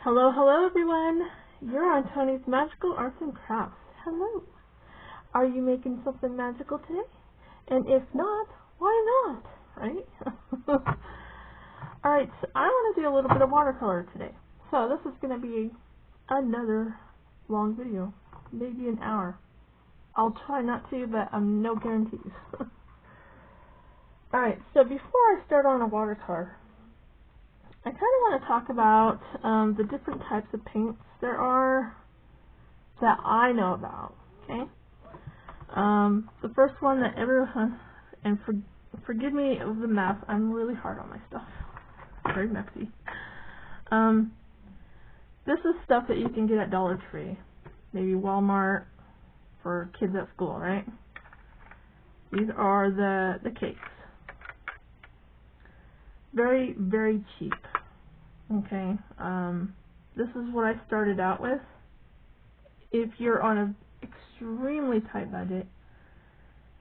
Hello, hello everyone. You're on Tony's Magical Arts and Crafts. Hello. Are you making something magical today? And if not, why not? Right? Alright, so I want to do a little bit of watercolor today. So this is going to be another long video. Maybe an hour. I'll try not to, but no guarantees. Alright, so before I start on a watercolor, I kind of want to talk about the different types of paints there are that I know about, okay? The first one that everyone, and forgive me of the mess, I'm really hard on my stuff, very messy. This is stuff that you can get at Dollar Tree, maybe Walmart for kids at school, right? These are the cakes. Very, very cheap. Okay, this is what I started out with. If you're on an extremely tight budget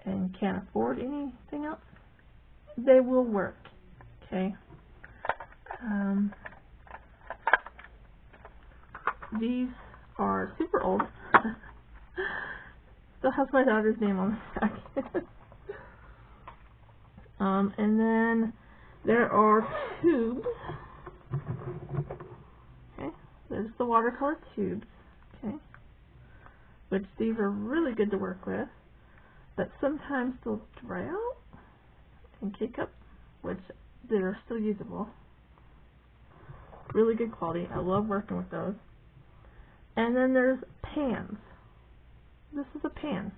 and can't afford anything else, they will work. Okay. These are super old. Still has my daughter's name on the back. And then there are tubes. Okay, there's the watercolor tubes. Okay, which these are really good to work with, but sometimes they'll dry out and cake up, which they're still usable. Really good quality. I love working with those. And then there's pans. This is a pan.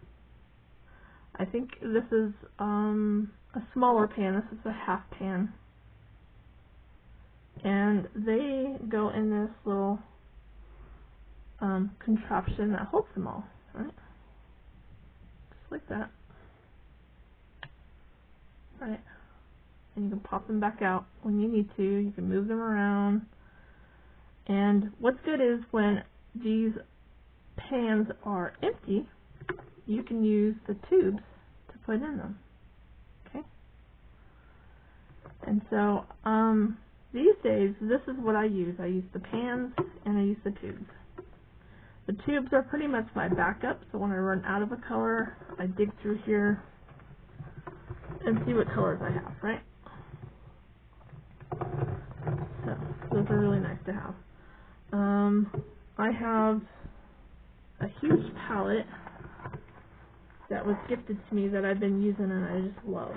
I think this is a smaller pan. This is a half pan. And they go in this little contraption that holds them all, right? Just like that. Right. And you can pop them back out when you need to. You can move them around. And what's good is when these pans are empty, you can use the tubes to put in them. Okay? And so, these days, this is what I use. I use the pans and I use the tubes. The tubes are pretty much my backup, so when I run out of a color, I dig through here and see what colors I have, right? So, those are really nice to have. I have a huge palette that was gifted to me that I've been using and I just love.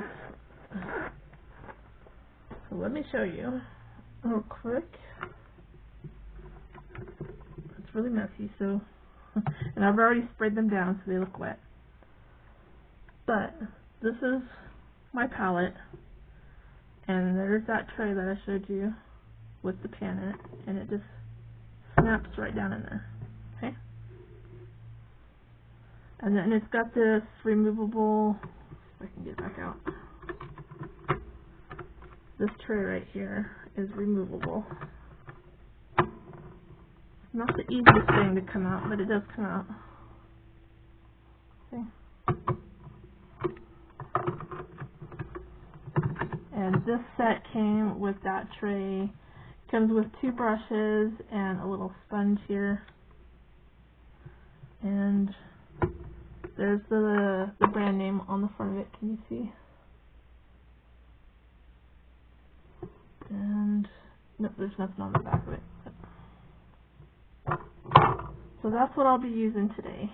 So let me show you real quick. It's really messy, so and I've already sprayed them down so they look wet. But this is my palette, and there's that tray that I showed you with the pan in it, and it just snaps right down in there. Okay? And then it's got this removable, if I can get it back out. This tray right here is removable. It's not the easiest thing to come out, but it does come out. Okay. And this set came with that tray. Comes with 2 brushes and a little sponge here. And there's the brand name on the front of it. Can you see? And nope, there's nothing on the back of it. So that's what I'll be using today.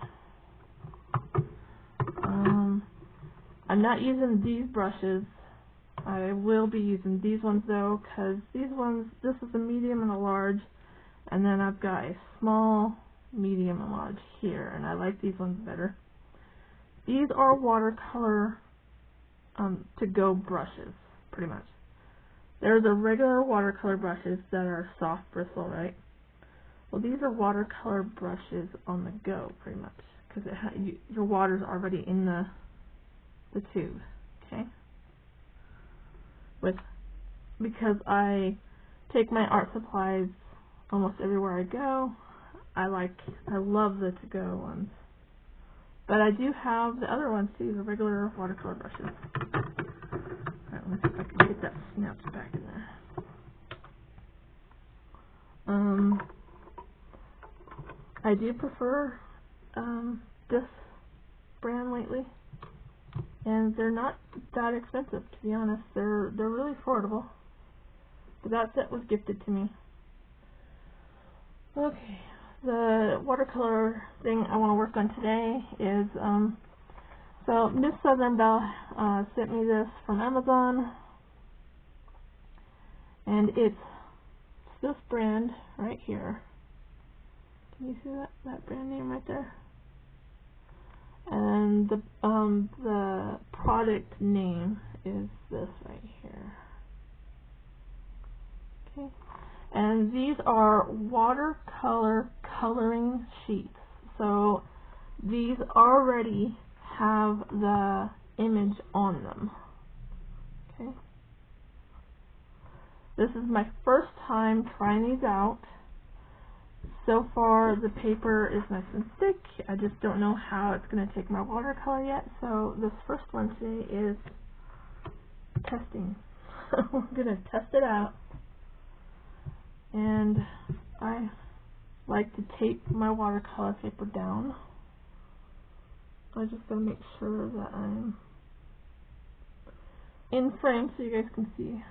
I'm not using these brushes. I will be using these ones though, because these ones, this is a medium and a large, and then I've got a small, medium, and large here, and I like these ones better. These are watercolor to-go brushes, pretty much. There's a regular watercolor brushes that are soft bristle, right? Well, these are watercolor brushes on the go, pretty much, because your water's already in the tube, okay? Because I take my art supplies almost everywhere I go, I love the to-go ones. But I do have the other ones too, the regular watercolor brushes. Alright, let me see if I can get that snapped back in there. I do prefer this brand lately, and they're not that expensive, to be honest. They're really affordable. But that set was gifted to me. Okay, the watercolor thing I want to work on today is so Miss Southern Belle sent me this from Amazon, and it's this brand right here. Can you see that brand name right there? And the product name is this right here. Okay, and these are watercolor coloring sheets. So these already have the image on them. Okay. This is my first time trying these out. So far the paper is nice and thick. I just don't know how it's going to take my watercolor yet. So this first one today is testing. I'm going to test it out. And I like to tape my watercolor paper down. I just gotta make sure that I'm in frame so you guys can see.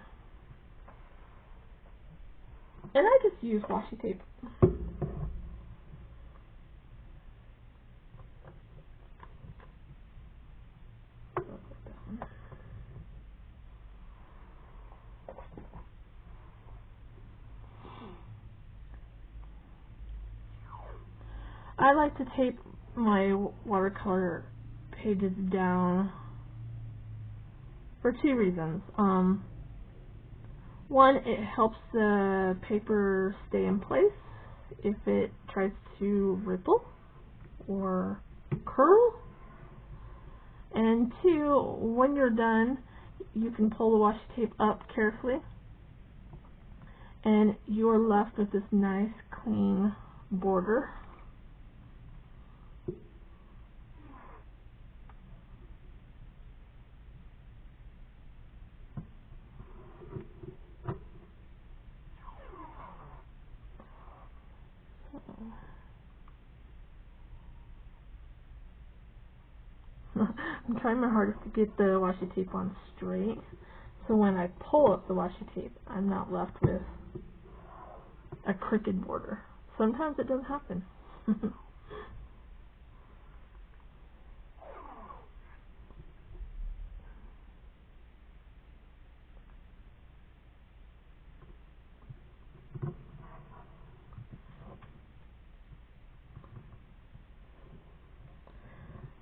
And I just use washi tape. I like to tape my watercolor pages down for two reasons. One, it helps the paper stay in place if it tries to ripple or curl. And two, when you're done, you can pull the washi tape up carefully and you're left with this nice clean border. I'm trying my hardest to get the washi tape on straight, so when I pull up the washi tape, I'm not left with a crooked border. Sometimes it does happen.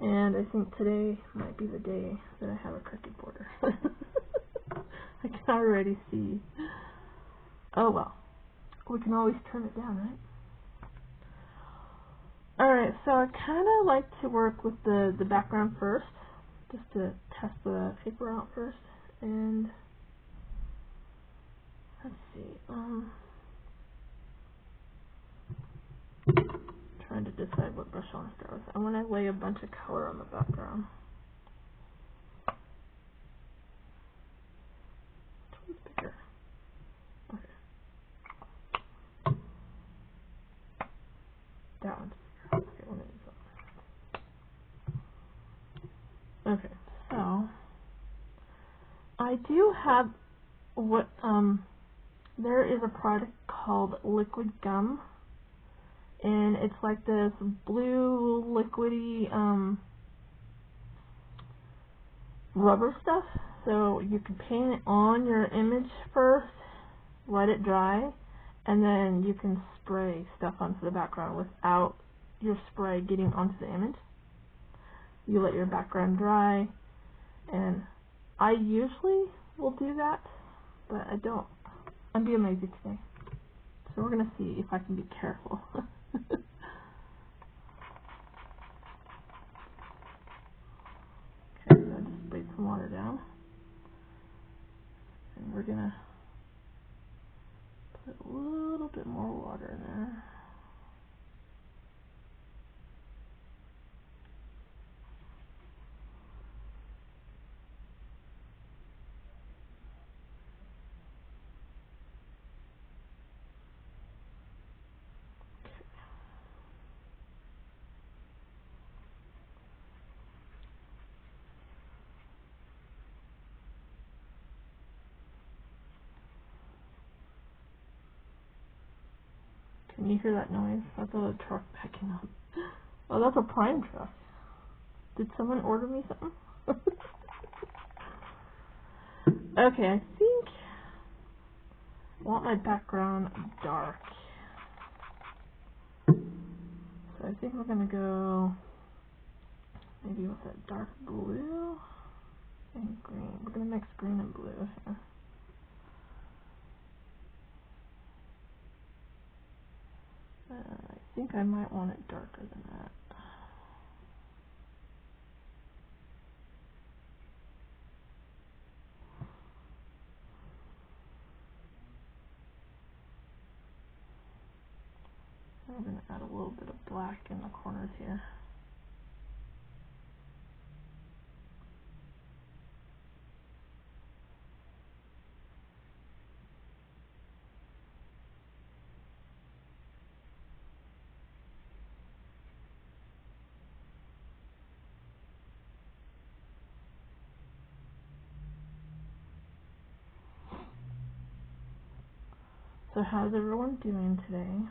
And I think today might be the day that I have a crooked border. I can already see. Oh well. We can always turn it down, right? Alright, so I kind of like to work with the background first, just to test the paper out first. And let's see. Trying to decide what brush I want to start with. I want to lay a bunch of color on the background. Which one's bigger? Okay. That one's bigger. Okay, one of these. Okay, so I do have what there is a product called liquid gum. And it's like this blue liquidy rubber stuff. So you can paint it on your image first, let it dry, and then you can spray stuff onto the background without your spray getting onto the image. You let your background dry, and I usually will do that, but I don't. I'm being lazy today. So we're going to see if I can be careful. Okay, so I just sprayed some water down. And we're going to put a little bit more water in there. Can you hear that noise? That's a truck backing up. Oh, that's a prime truck. Did someone order me something? Okay, I think I want my background dark. So I think we're gonna go maybe with a dark blue and green. We're gonna mix green and blue here. I think I might want it darker than that. I'm going to add a little bit of black in the corners here. So how's everyone doing today?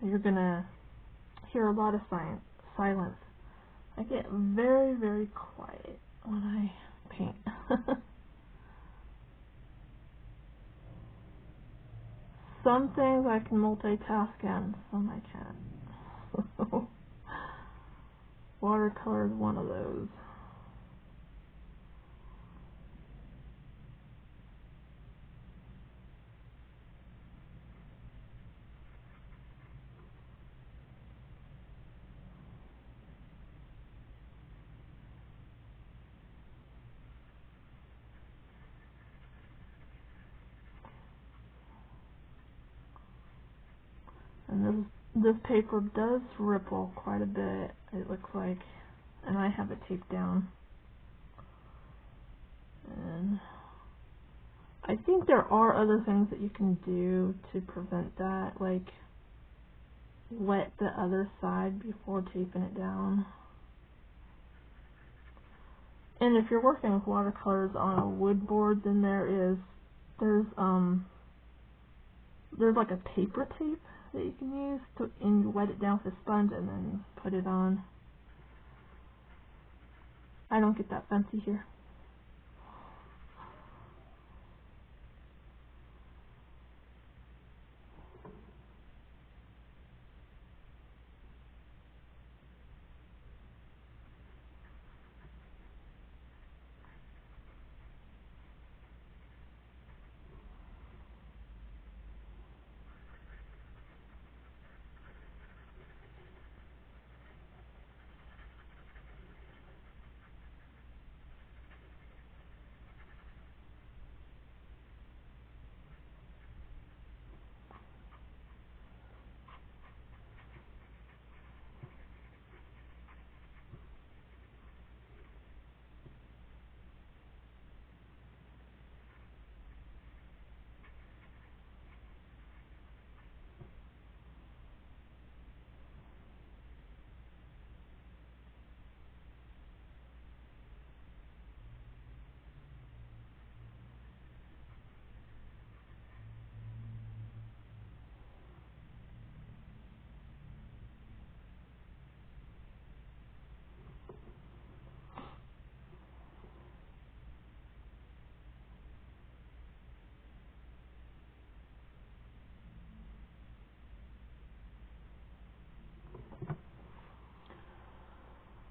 You're going to hear a lot of silence. I get very, very quiet when I paint. Some things I can multitask and some I can't. Watercolor is one of those. And this paper does ripple quite a bit, it looks like, and I have it taped down. And I think there are other things that you can do to prevent that, like wet the other side before taping it down. And if you're working with watercolors on a wood board, then there's like a paper tape that you can use and you wet it down with a sponge and then put it on. I don't get that fancy here.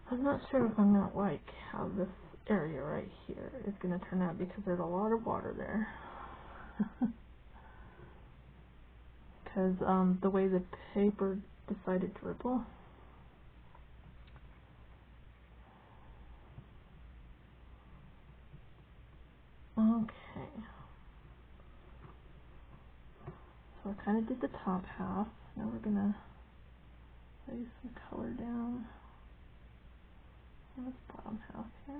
I'm not sure if I'm going to like how this area right here is going to turn out because there's a lot of water there. Because the way the paper decided to ripple. So I kind of did the top half. Now we're going to lay some color down on this bottom half here.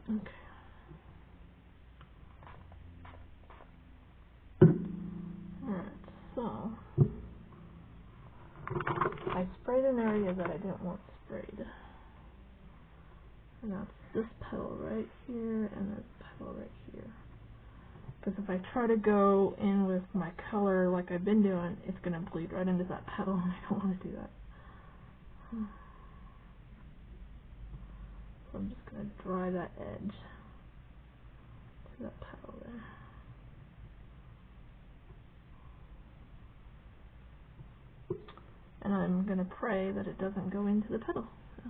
Okay. Alright, so I sprayed an area that I didn't want sprayed. And that's this petal right here and this petal right here. Because if I try to go in with my color like I've been doing, it's going to bleed right into that petal, and I don't want to do that. So I'm just going going to dry that edge to that petal there. And I'm going to pray that it doesn't go into the petal. So.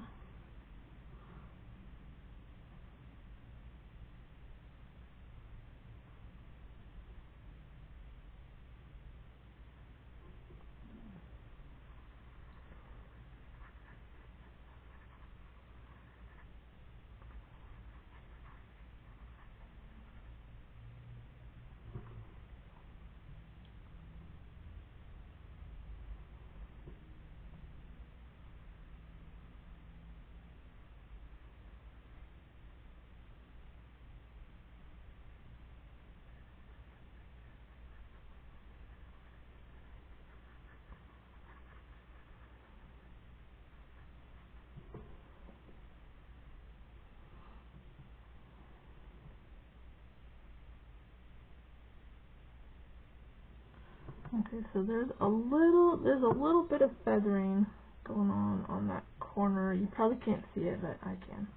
Okay, so there's a little bit of feathering going on that corner. You probably can't see it, but I can.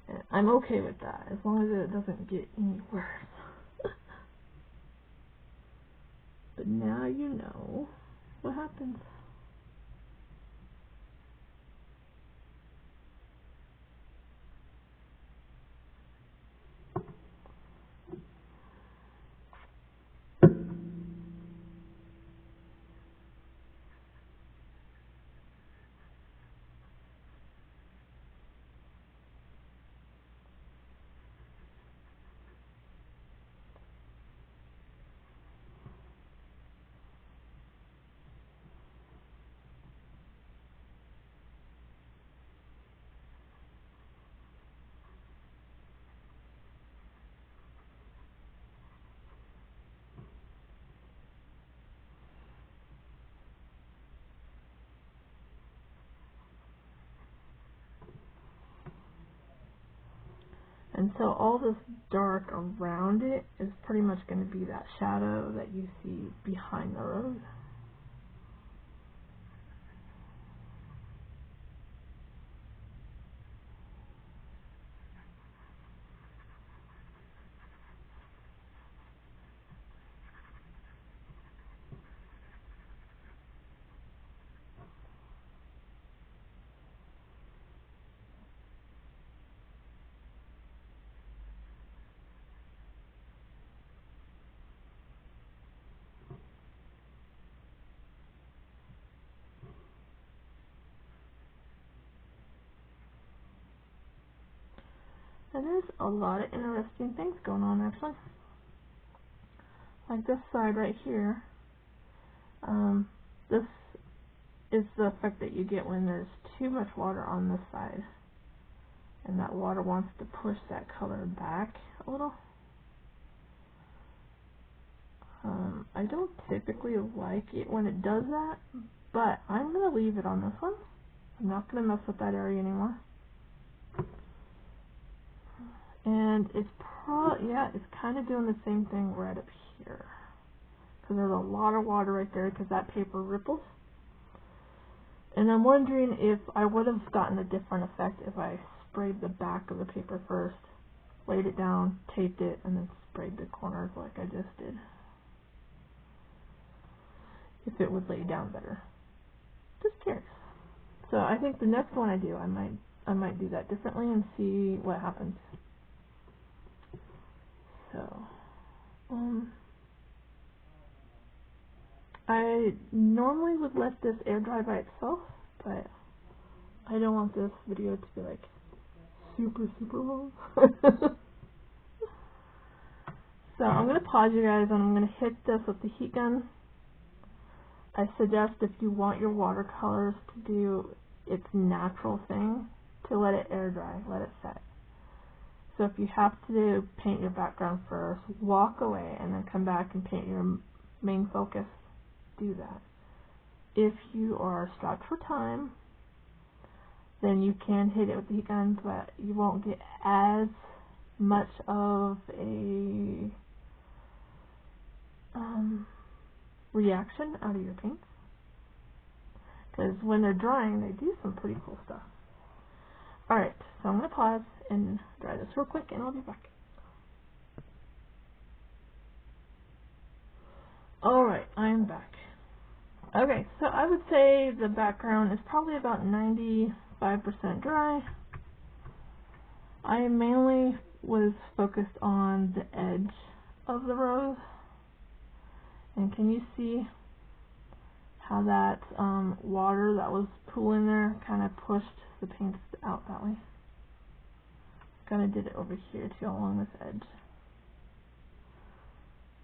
And I'm okay with that, as long as it doesn't get any worse. But now you know what happens. And so all this dark around it is pretty much going to be that shadow that you see behind the rose. And there's a lot of interesting things going on actually. Like this side right here. This is the effect that you get when there's too much water on this side. And that water wants to push that color back a little. I don't typically like it when it does that, but I'm going to leave it on this one. I'm not going to mess with that area anymore. And it's it's kind of doing the same thing right up here. Because there's a lot of water right there because that paper ripples. And I'm wondering if I would have gotten a different effect if I sprayed the back of the paper first, laid it down, taped it, and then sprayed the corners like I just did. If it would lay down better. Just curious. So I think the next one I do, I might do that differently and see what happens. So, I normally would let this air dry by itself, but I don't want this video to be like super long. So I'm going to pause you guys and I'm going to hit this with the heat gun. I suggest if you want your watercolors to do its natural thing, to let it air dry, let it set. So if you have to paint your background first, walk away and then come back and paint your main focus, do that. If you are strapped for time, then you can hit it with the heat gun, but you won't get as much of a reaction out of your paints. Because when they're drying, they do some pretty cool stuff. Alright, so So I'm going to pause and dry this real quick, and I'll be back. Alright, I'm back. Okay, so I would say the background is probably about 95% dry. I mainly was focused on the edge of the rose. And can you see how that water that was pooling there kind of pushed the paint out that way? Kind of did it over here too, along this edge.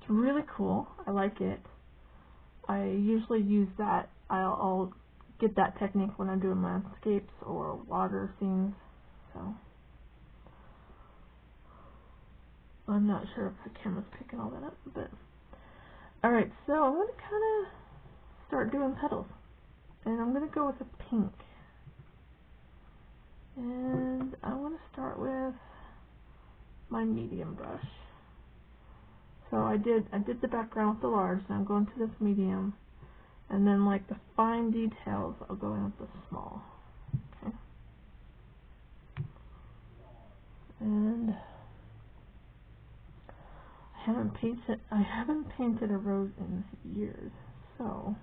It's really cool. I like it. I usually use that. I'll get that technique when I'm doing landscapes or water scenes. So I'm not sure if the camera's picking all that up, but alright, so I'm going to kind of start doing petals. And I'm going to go with a pink. And I want to start with my medium brush. So I did the background with the large, and I'm going to this medium. And then like the fine details, I'll go in with the small. Okay. And I haven't painted a rose in years, so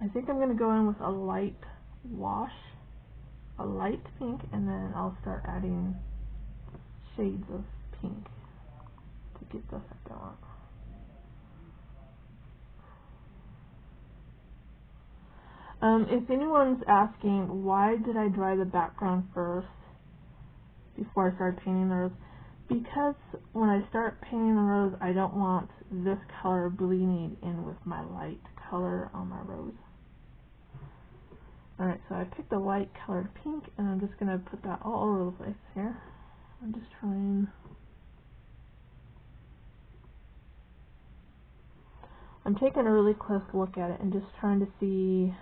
I think I'm going to go in with a light wash, a light pink, and then I'll start adding shades of pink to get the effect I want. If anyone's asking why did I dry the background first before I started painting the rose, because when I start painting the rose, I don't want this color bleeding in with my light color on my rose. Alright, so I picked a light colored pink, and I'm just going to put that all over the place here. I'm just trying. I'm taking a really close look at it and just trying to see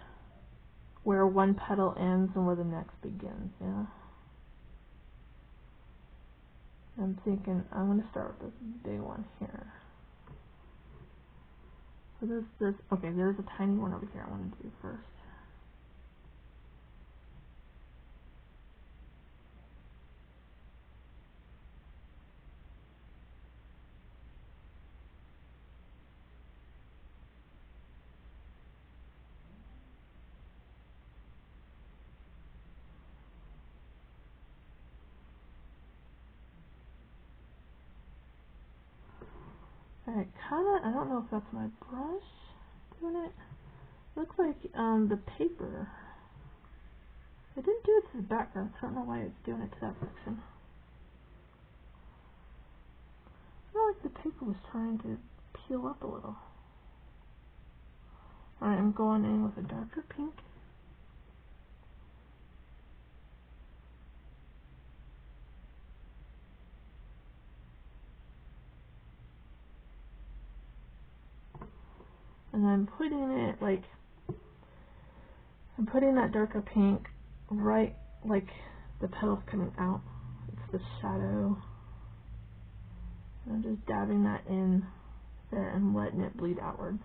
where one petal ends and where the next begins, yeah? I'm thinking I'm going to start with this big one here. So there's a tiny one over here I want to do first. Alright, I don't know if that's my brush doing it. Looks like the paper. I didn't do it to the background, so I don't know why it's doing it to that section. I feel like the paper was trying to peel up a little. Alright, I'm going in with a darker pink. And I'm putting it like, I'm putting that darker pink right like the petals coming out. It's the shadow. And I'm just dabbing that in there and letting it bleed outwards.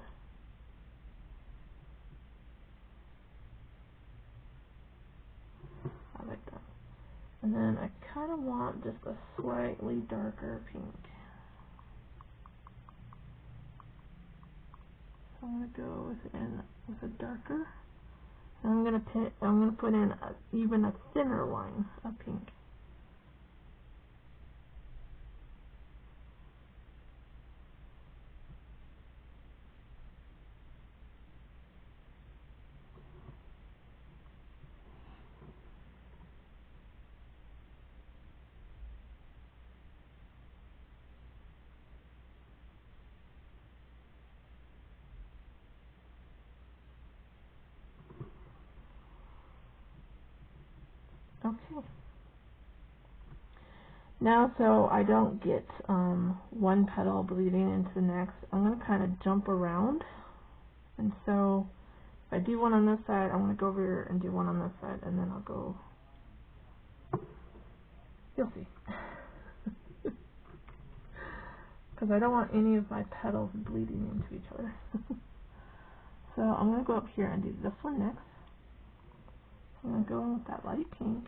I like that. And then I kind of want just a slightly darker pink. So I'm going to go with a darker. And I'm going to put in even a thinner line of pink. Okay. Now, so I don't get one petal bleeding into the next, I'm going to kind of jump around. And so, if I do one on this side, I'm going to go over here and do one on this side, and then I'll go. You'll see. Because I don't want any of my petals bleeding into each other. So I'm going to go up here and do this one next. I'm going to go in with that light pink.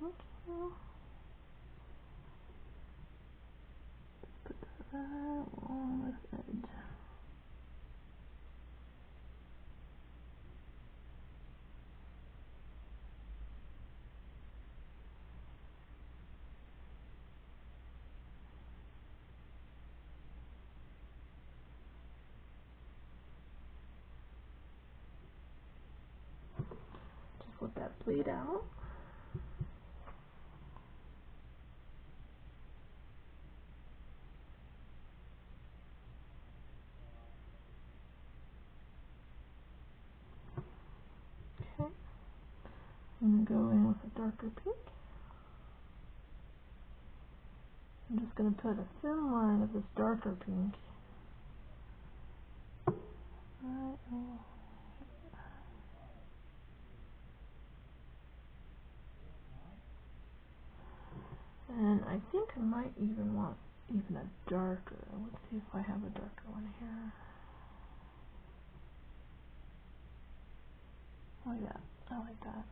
pink here. Put that along this edge. Just let that bleed out. Okay. I'm going to go in with a darker pink. I'm just going to put a thin line of this darker pink right over. And I think I might even want even a darker. Let's see if I have a darker one here. Oh yeah, I like that.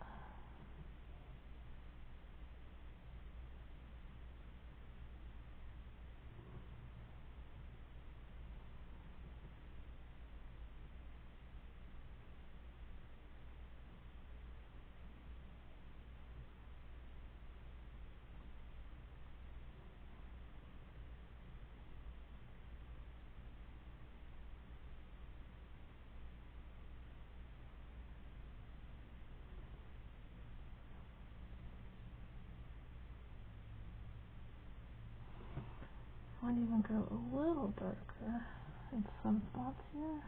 I might even go a little darker in some spots here.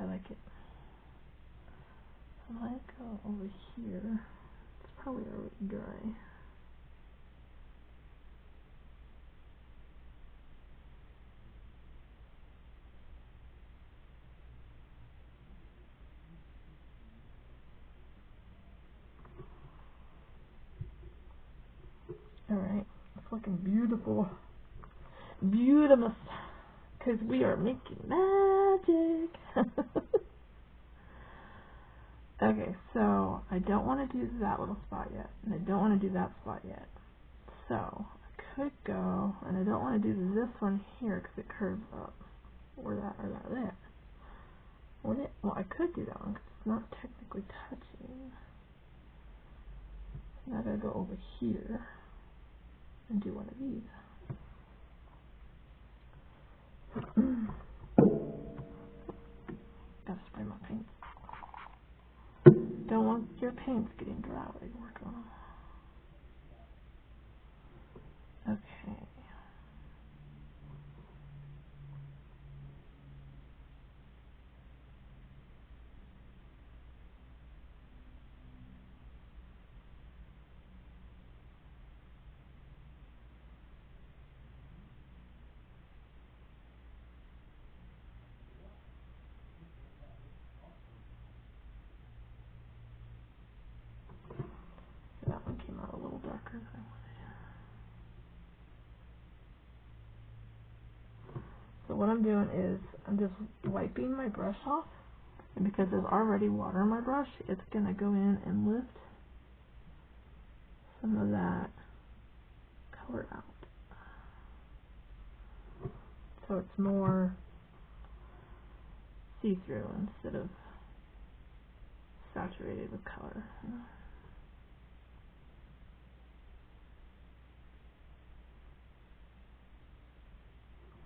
I like it. I might go over here. It's probably already dry. Alright, it's looking beautiful. Beautimous. Because we are making magic. Okay, so I don't want to do that little spot yet, and I don't want to do that spot yet. So I could go, and I don't want to do this one here because it curves up, or that, there. Would it? Well, I could do that one because it's not technically touching. So now I gotta go over here and do one of these. Gotta spray my paint. Don't want your paints getting dry while you're working on them. Okay. That one came out a little darker than I wanted. So what I'm doing is I'm just wiping my brush off, and because there's already water on my brush, it's gonna go in and lift some of that color out. So it's more see-through instead of saturated with color.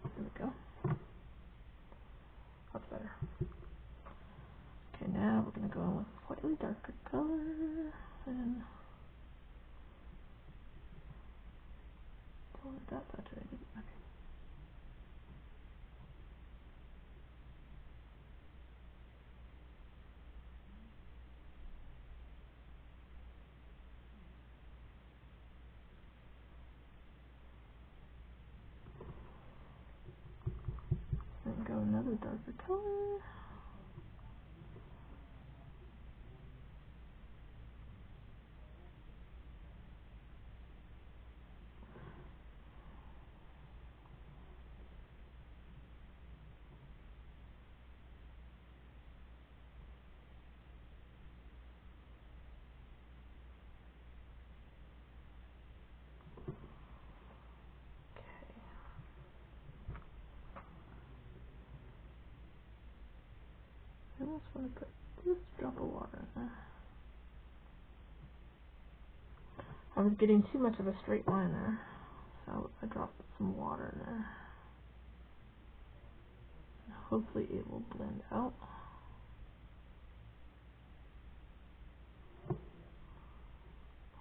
There we go. That's better. Okay, now we're going to go in with a slightly darker color, and don't want that saturated. Okay. Then go another darker color. just want to put just a drop of water in there. I was getting too much of a straight line there, so I dropped some water in there. Hopefully it will blend out.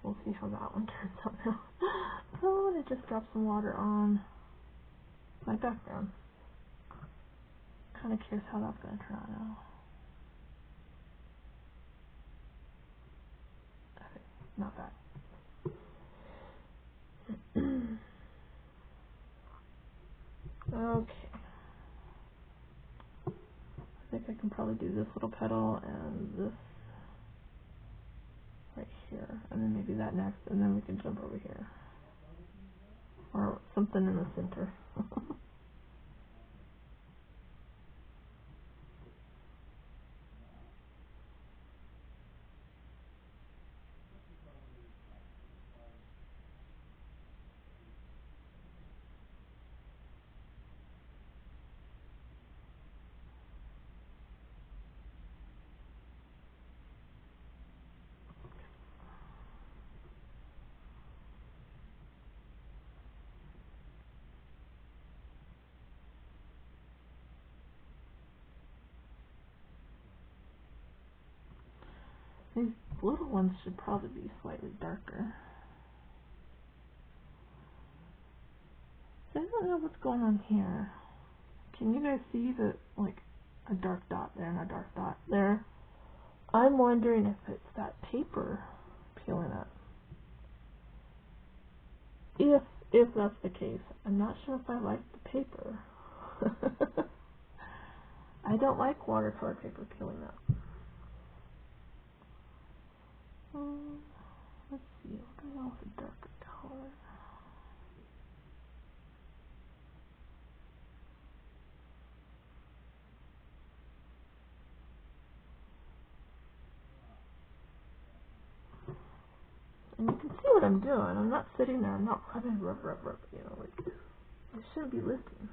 We'll see how that one turns out now. Oh, and I just dropped some water on my background. Kind of curious how that's going to turn out now. Okay, not bad. Okay. I think I can probably do this little petal and this right here, and then maybe that next, and then we can jump over here. Or something in the center. These little ones should probably be slightly darker. I don't know what's going on here. Can you guys see the, like, a dark dot there and a dark dot there? I'm wondering if it's that paper peeling up. If that's the case, I'm not sure if I like the paper. I don't like watercolor paper peeling up. Let's see, what do I go with a darker color? And you can see what I'm doing. I'm not sitting there, I'm not rubbing, rub, you know, like, I shouldn't be lifting.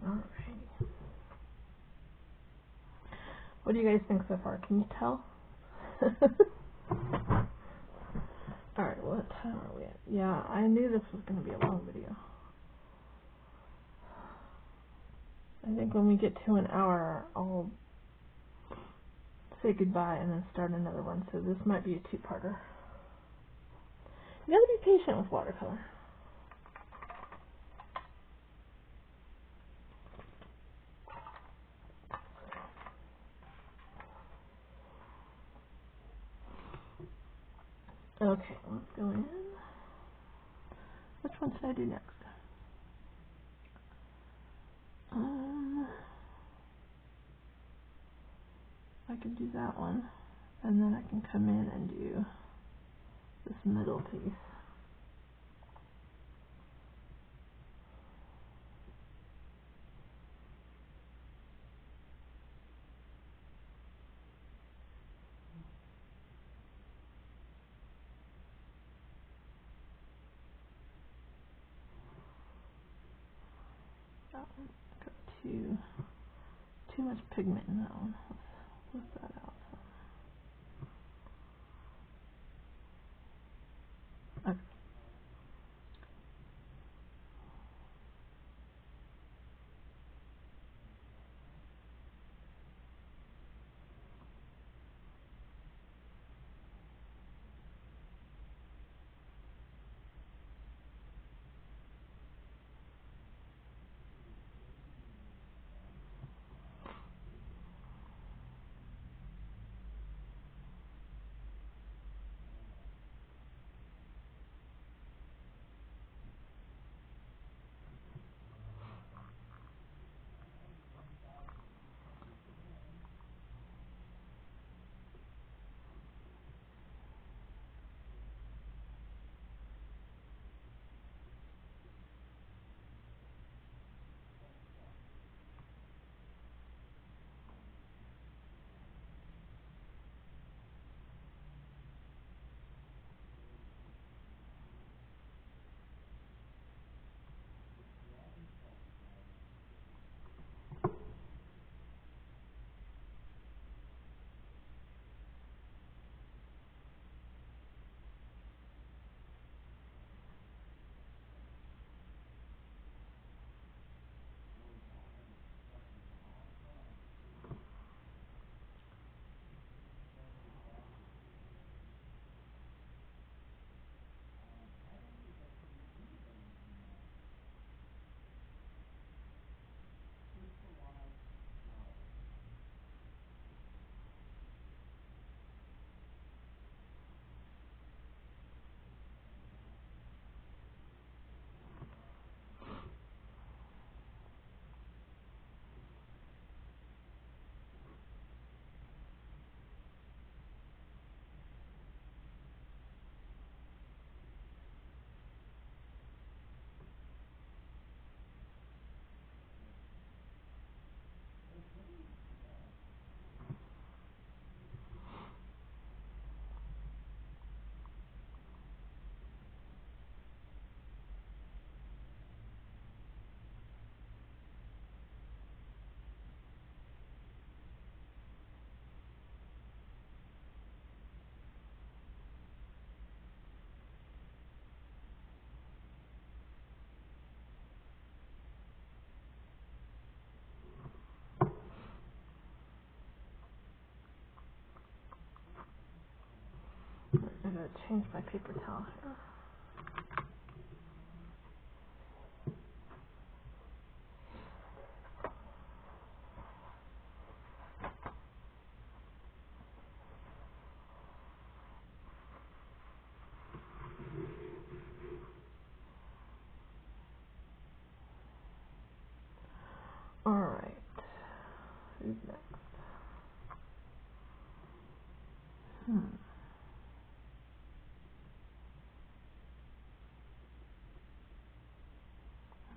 Alrighty. What do you guys think so far? Can you tell? Alright, what time are we at? Yeah, I knew this was going to be a long video. I think when we get to an hour, I'll say goodbye and then start another one, so this might be a two-parter. You gotta be patient with watercolor. Okay, let's go in. Which one should I do next? I can do that one, and then I can come in and do this middle piece. That one got too much pigment in that one. Let's lift that out. Okay. I gotta change my paper towel here. Alright. Who's next?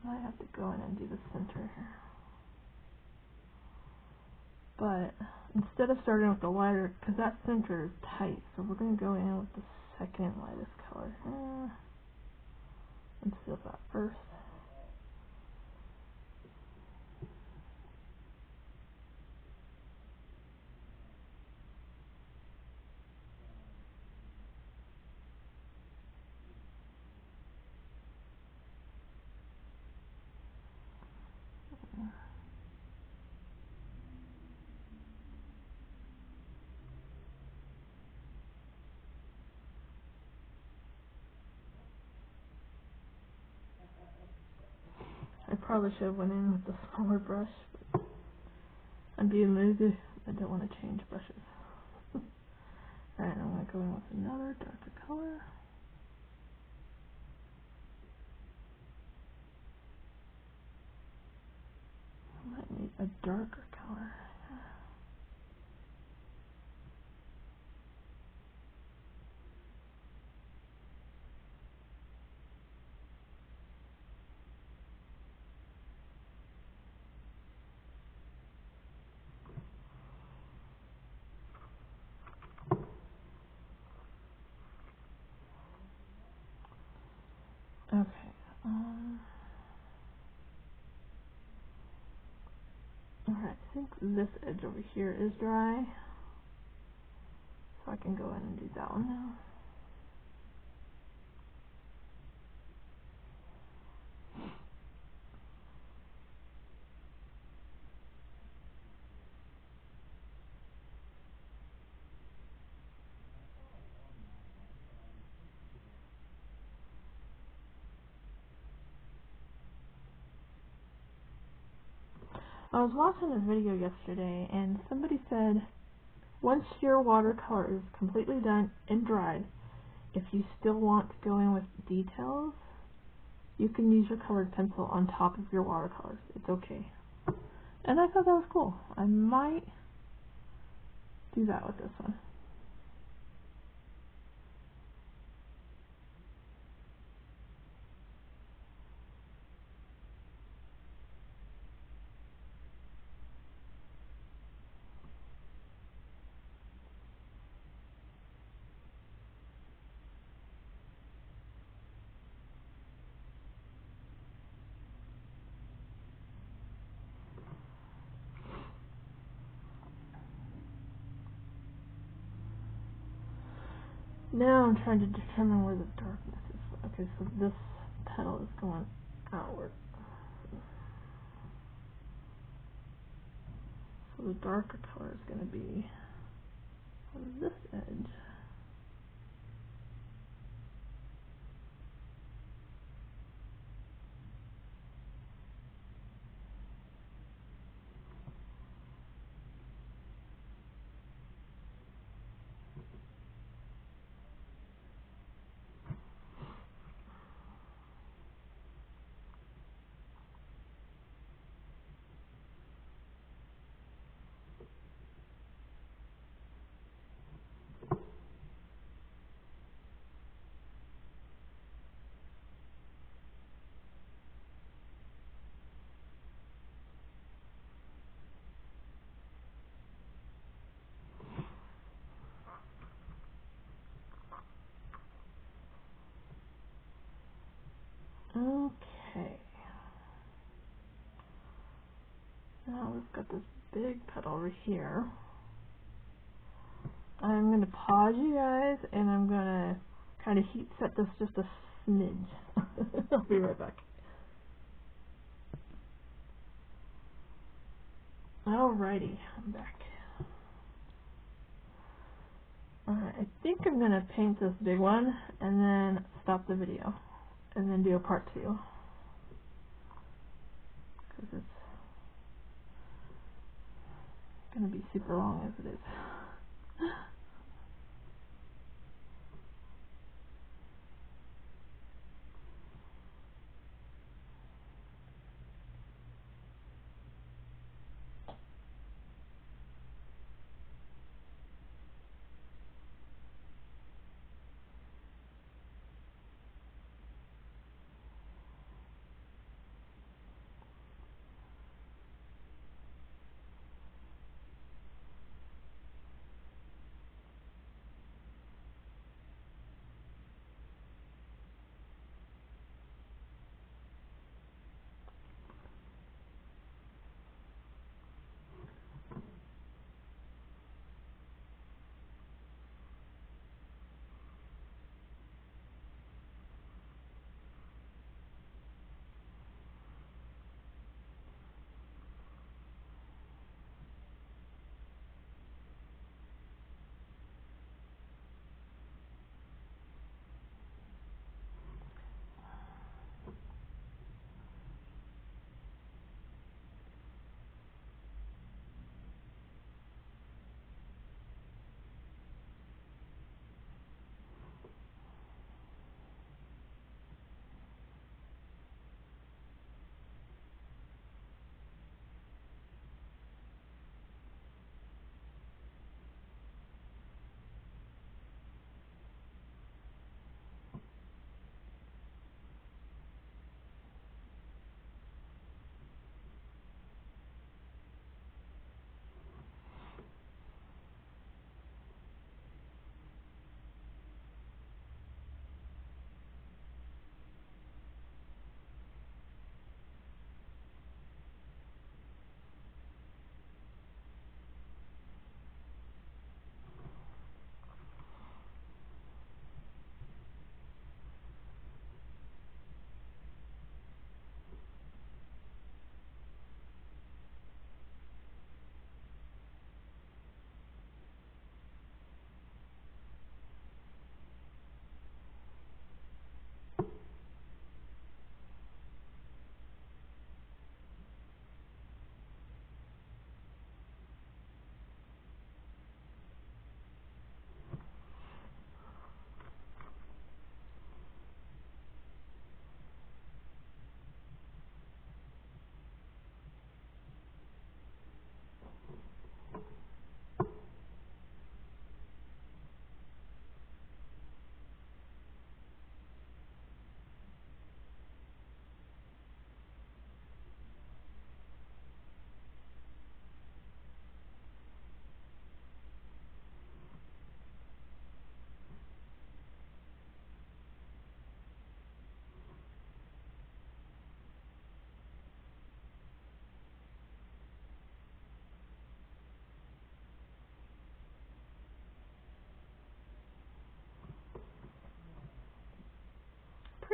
I might have to go in and do the center here. But instead of starting with the lighter, because that center is tight, so we're going to go in with the second lightest color. Let's fill that first. I probably should have went in with the smaller brush, but I'm being lazy. I don't want to change brushes. Alright, I'm going to go in with another darker color. I might need a darker color. Okay. Alright, I think this edge over here is dry. So I can go in and do that one now. I was watching a video yesterday and somebody said once your watercolor is completely done and dried, if you still want to go in with details, you can use your colored pencil on top of your watercolors. It's okay. And I thought that was cool. I might do that with this one. Now I'm trying to determine where the darkness is. Okay, so this petal is going outward. So the darker color is going to be on this edge. Okay. Now we've got this big petal over here. I'm going to pause you guys and I'm going to kind of heat set this just a smidge. I'll be right back. Alrighty, I'm back. Alright, I think I'm going to paint this big one and then stop the video and then do a part 2. Because it's going to be super long as it is.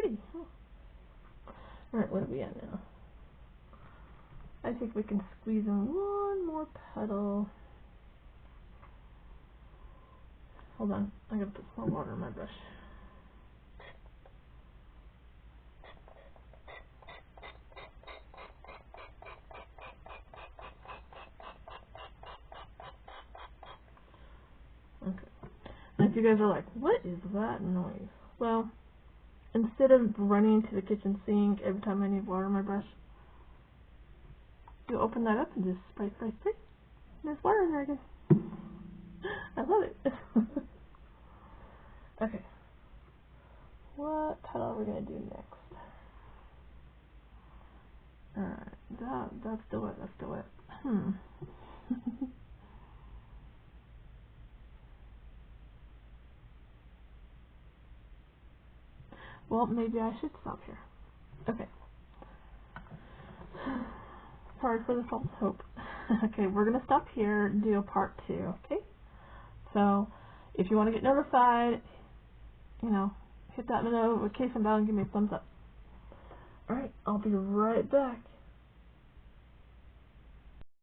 pretty. Huh. Alright, what are we at now? I think we can squeeze in one more petal. Hold on, I gotta put some more water in my brush. Okay. And if you guys are like, what is that noise? Well, instead of running to the kitchen sink every time I need water in my brush, you open that up and just spray, spray, spray. And there's water in there again. I love it. Okay. What petal are we going to do next? Alright, that's still wet, that's still wet. Well, maybe I should stop here. Okay. Sorry for the false hope. Okay, we're going to stop here and do a part 2, okay? So, if you want to get notified, you know, hit that notification bell and give me a thumbs up. Alright, I'll be right back.